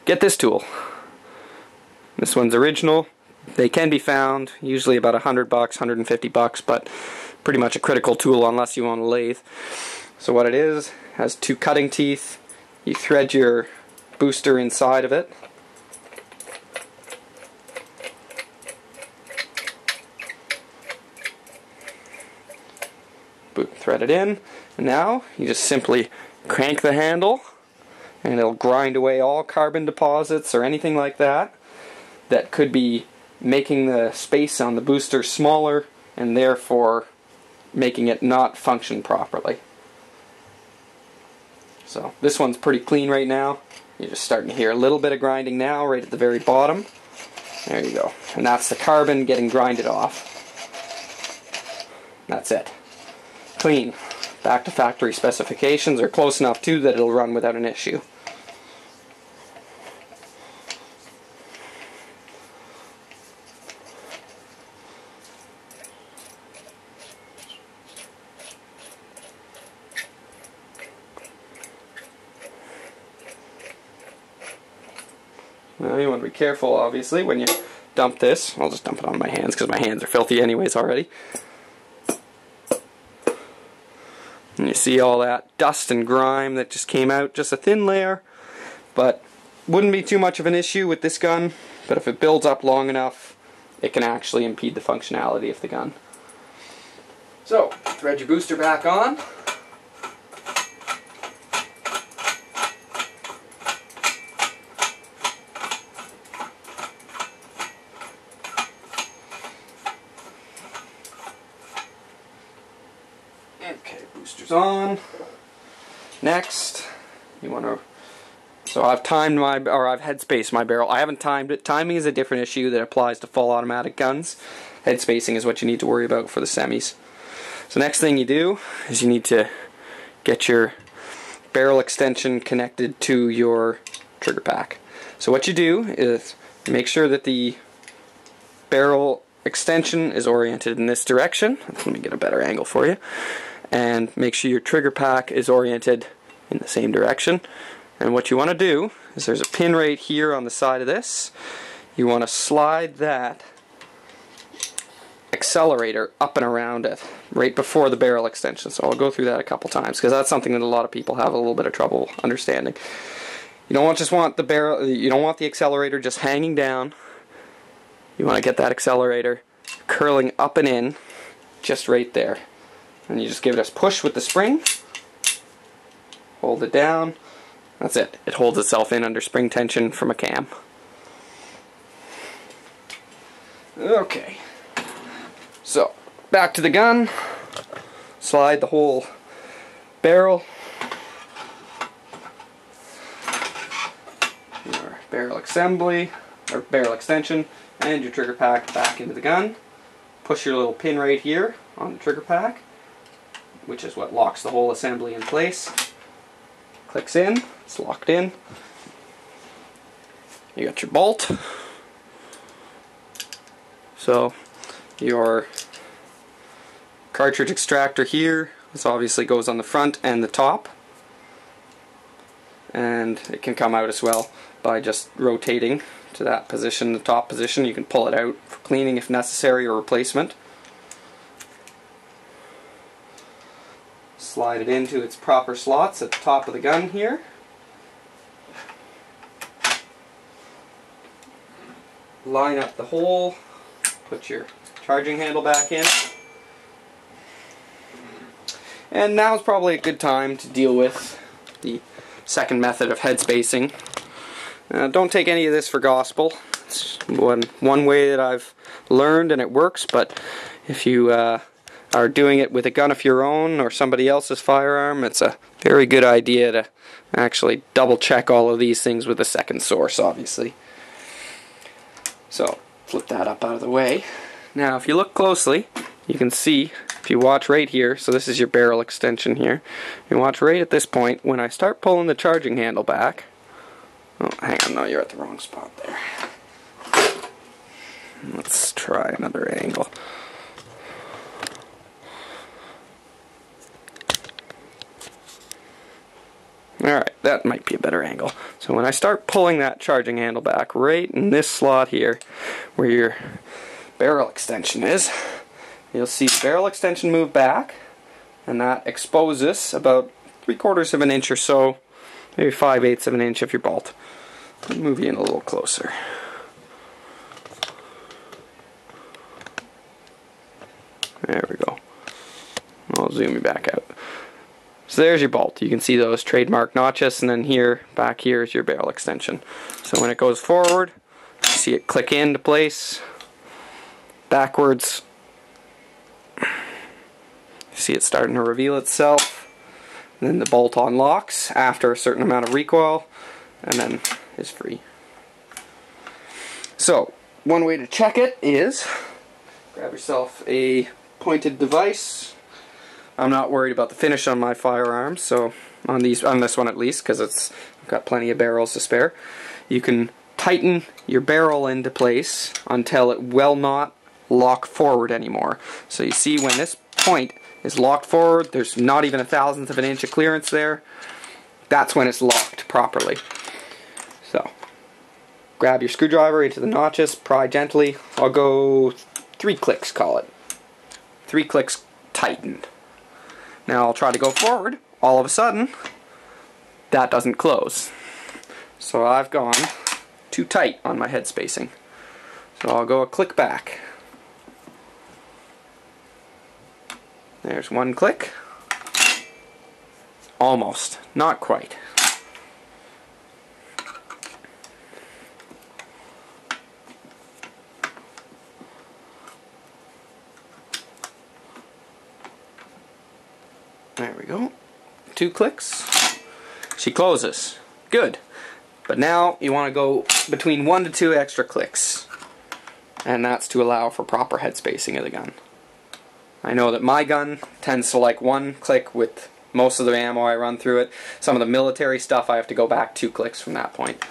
get this tool. This one's original. They can be found, usually about $100, $150, but pretty much a critical tool unless you own a lathe. So what it is, has 2 cutting teeth. You thread your booster inside of it. Thread it in, and now you just simply crank the handle and it'll grind away all carbon deposits or anything like that that could be making the space on the booster smaller and therefore making it not function properly. So this one's pretty clean right now. You're just starting to hear a little bit of grinding now right at the very bottom. There you go. And that's the carbon getting grinded off. That's it. Clean. Back to factory specifications, or close enough too that it'll run without an issue. Now you want to be careful, obviously, when you dump this. I'll just dump it on my hands because my hands are filthy anyways already. And you see all that dust and grime that just came out, just a thin layer, but wouldn't be too much of an issue with this gun, but if it builds up long enough, it can actually impede the functionality of the gun. So, thread your booster back on. Okay, booster's on. Next, you want to. So I've timed my, or I've headspaced my barrel. I haven't timed it. Timing is a different issue that applies to full automatic guns. Headspacing is what you need to worry about for the semis. So next thing you do is you need to get your barrel extension connected to your trigger pack. So what you do is make sure that the barrel extension is oriented in this direction. Let me get a better angle for you. And make sure your trigger pack is oriented in the same direction. And what you want to do is there's a pin right here on the side of this. You want to slide that accelerator up and around it right before the barrel extension. So I'll go through that a couple times because that's something that a lot of people have a little bit of trouble understanding. You don't just want the barrel, you don't want the accelerator just hanging down. You want to get that accelerator curling up and in just right there. And you just give it a push with the spring. Hold it down. That's it. It holds itself in under spring tension from a cam. Okay. So, back to the gun. Slide the whole barrel. Your barrel assembly, or barrel extension, and your trigger pack back into the gun. Push your little pin right here on the trigger pack, which is what locks the whole assembly in place. Clicks in, it's locked in. You got your bolt. So your cartridge extractor here, this obviously goes on the front and the top. And it can come out as well by just rotating to that position, the top position. You can pull it out for cleaning if necessary or replacement. Slide it into its proper slots at the top of the gun here. Line up the hole, put your charging handle back in. And now is probably a good time to deal with the second method of head spacing. Don't take any of this for gospel. It's one way that I've learned and it works, but if you are doing it with a gun of your own or somebody else's firearm, it's a very good idea to actually double check all of these things with a second source, obviously. So, flip that up out of the way. Now, if you look closely, you can see, if you watch right here, so this is your barrel extension here, you watch right at this point, when I start pulling the charging handle back, oh, hang on, no, you're at the wrong spot there. Let's try another angle. Alright, that might be a better angle. So when I start pulling that charging handle back, right in this slot here, where your barrel extension is, you'll see the barrel extension move back, and that exposes about 3/4 of an inch or so, maybe 5/8 of an inch of your bolt. I'll move you in a little closer. There we go. I'll zoom you back out. So there's your bolt. You can see those trademark notches, and then here, back here is your barrel extension. So when it goes forward, you see it click into place. Backwards, you see it starting to reveal itself. And then the bolt unlocks after a certain amount of recoil, and then is free. So one way to check it is grab yourself a pointed device. I'm not worried about the finish on my firearms, so on this one at least, because I've got plenty of barrels to spare. You can tighten your barrel into place until it will not lock forward anymore. So you see when this point is locked forward, there's not even 1/1000th of an inch of clearance there. That's when it's locked properly. So grab your screwdriver into the notches, pry gently. I'll go 3 clicks, call it. 3 clicks tightened. Now I'll try to go forward. All of a sudden, that doesn't close. So I've gone too tight on my head spacing. So I'll go a click back. There's 1 click. Almost. Not quite. There we go. 2 clicks. She closes. Good. But now you want to go between 1 to 2 extra clicks. And that's to allow for proper head spacing of the gun. I know that my gun tends to like 1 click with most of the ammo I run through it. Some of the military stuff I have to go back 2 clicks from that point.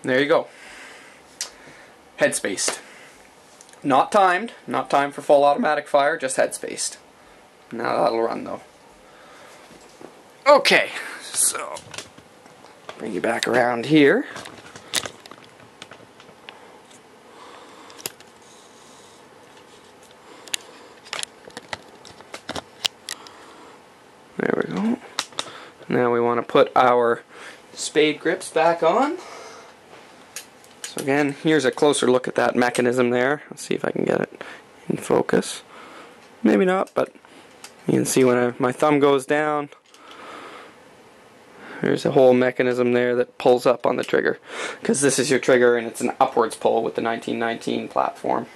There you go. Head spaced. Not timed. Not timed for full automatic fire, just head spaced. Now that'll run though. Okay, so bring you back around here. There we go. Now we want to put our spade grips back on. So again, here's a closer look at that mechanism there. Let's see if I can get it in focus. Maybe not, but you can see when my thumb goes down, there's a whole mechanism there that pulls up on the trigger. Because this is your trigger and it's an upwards pull with the 1919 platform.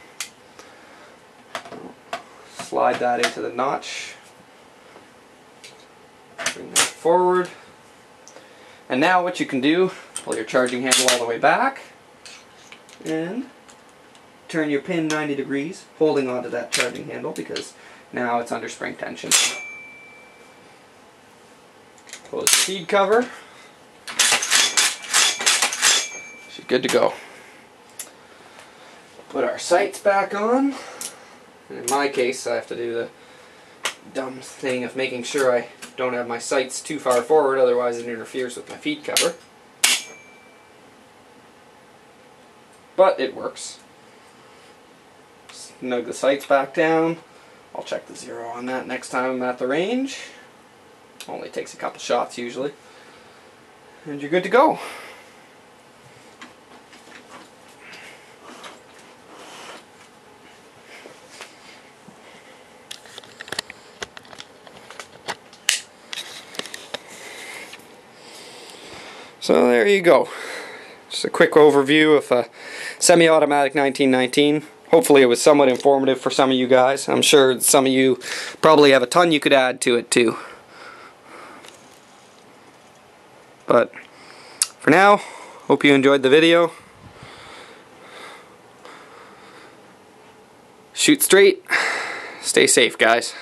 Slide that into the notch. Bring that forward. And now what you can do, pull your charging handle all the way back and turn your pin 90 degrees, holding onto that charging handle because now it's under spring tension. Close the feed cover. She's good to go. Put our sights back on. And in my case, I have to do the dumb thing of making sure I don't have my sights too far forward, otherwise it interferes with my feed cover. But it works. Snug the sights back down. I'll check the zero on that next time I'm at the range. Only takes a couple shots usually. And you're good to go. So there you go. Just a quick overview of a semi-automatic 1919. Hopefully it was somewhat informative for some of you guys. I'm sure some of you probably have a ton you could add to it too. But for now, hope you enjoyed the video. Shoot straight. Stay safe, guys.